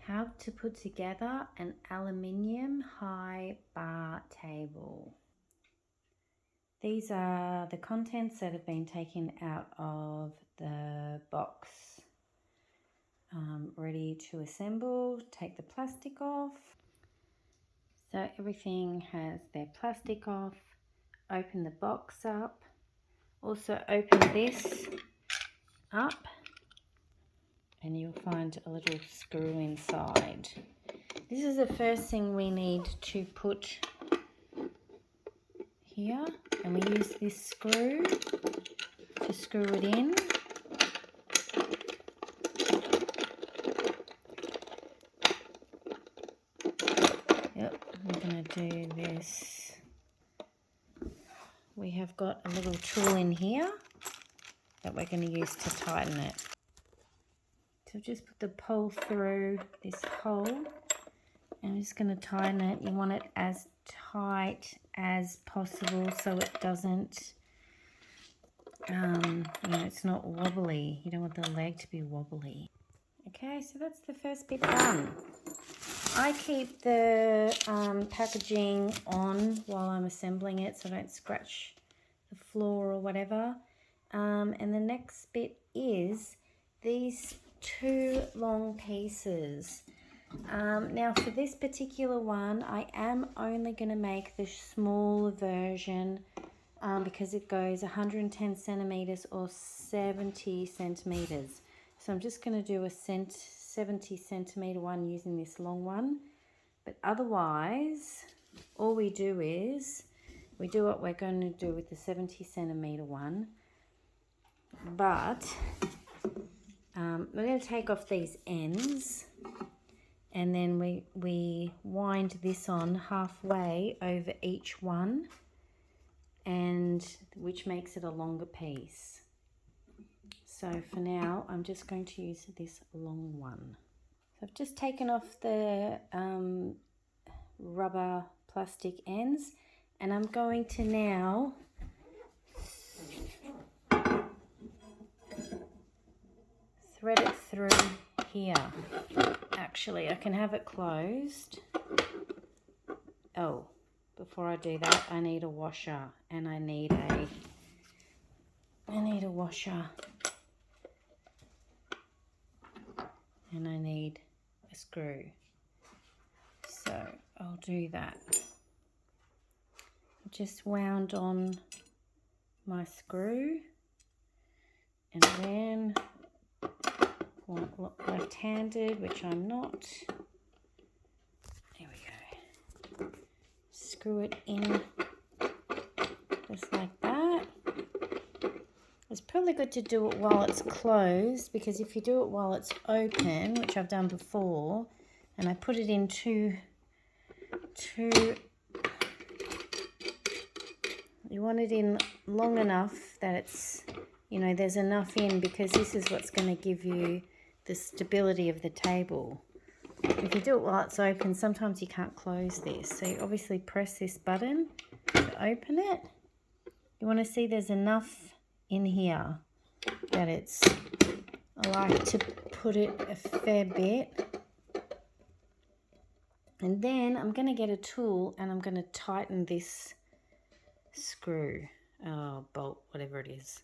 How to put together an aluminium high bar table. These are the contents that have been taken out of the box. Ready to assemble. Take the plastic off. So everything has their plastic off. Open the box up. Also open this up and you'll find a little screw inside. This is the first thing we need to put here, and we use this screw to screw it in. Yep, we're going to do this. We have got a little tool in here that we're going to use to tighten it. So just put the pole through this hole, and I'm just going to tighten it. You want it as tight as possible so it doesn't, it's not wobbly. You don't want the leg to be wobbly. Okay, so that's the first bit done. I keep the packaging on while I'm assembling it so I don't scratch the floor or whatever. And the next bit is these two long pieces. Now for this particular one, I am only going to make the smaller version because it goes 110 centimeters or 70 centimeters. So I'm just going to do a 70 centimeter one using this long one. But otherwise, all we do is, we do what we're going to do with the 70 centimeter one. But we're going to take off these ends. And then we wind this on halfway over each one, and which makes it a longer piece. So for now, I'm just going to use this long one. So I've just taken off the rubber plastic ends, and I'm going to now thread it through here. Actually, I can have it closed. Oh, before I do that, I need a washer, and I need a washer, and I need a screw. So I'll do that. I just wound on my screw, and then left-handed, which I'm not. There we go. Screw it in just like that. It's probably good to do it while it's closed, because if you do it while it's open, which I've done before, and I put it in too, you want it in long enough that it's, there's enough in, because this is what's going to give you the stability of the table. If you do it while it's open, sometimes you can't close this. So you obviously press this button to open it. You want to see there's enough in here that it's, I like to put it a fair bit. And then I'm going to get a tool and I'm going to tighten this screw, bolt, whatever it is.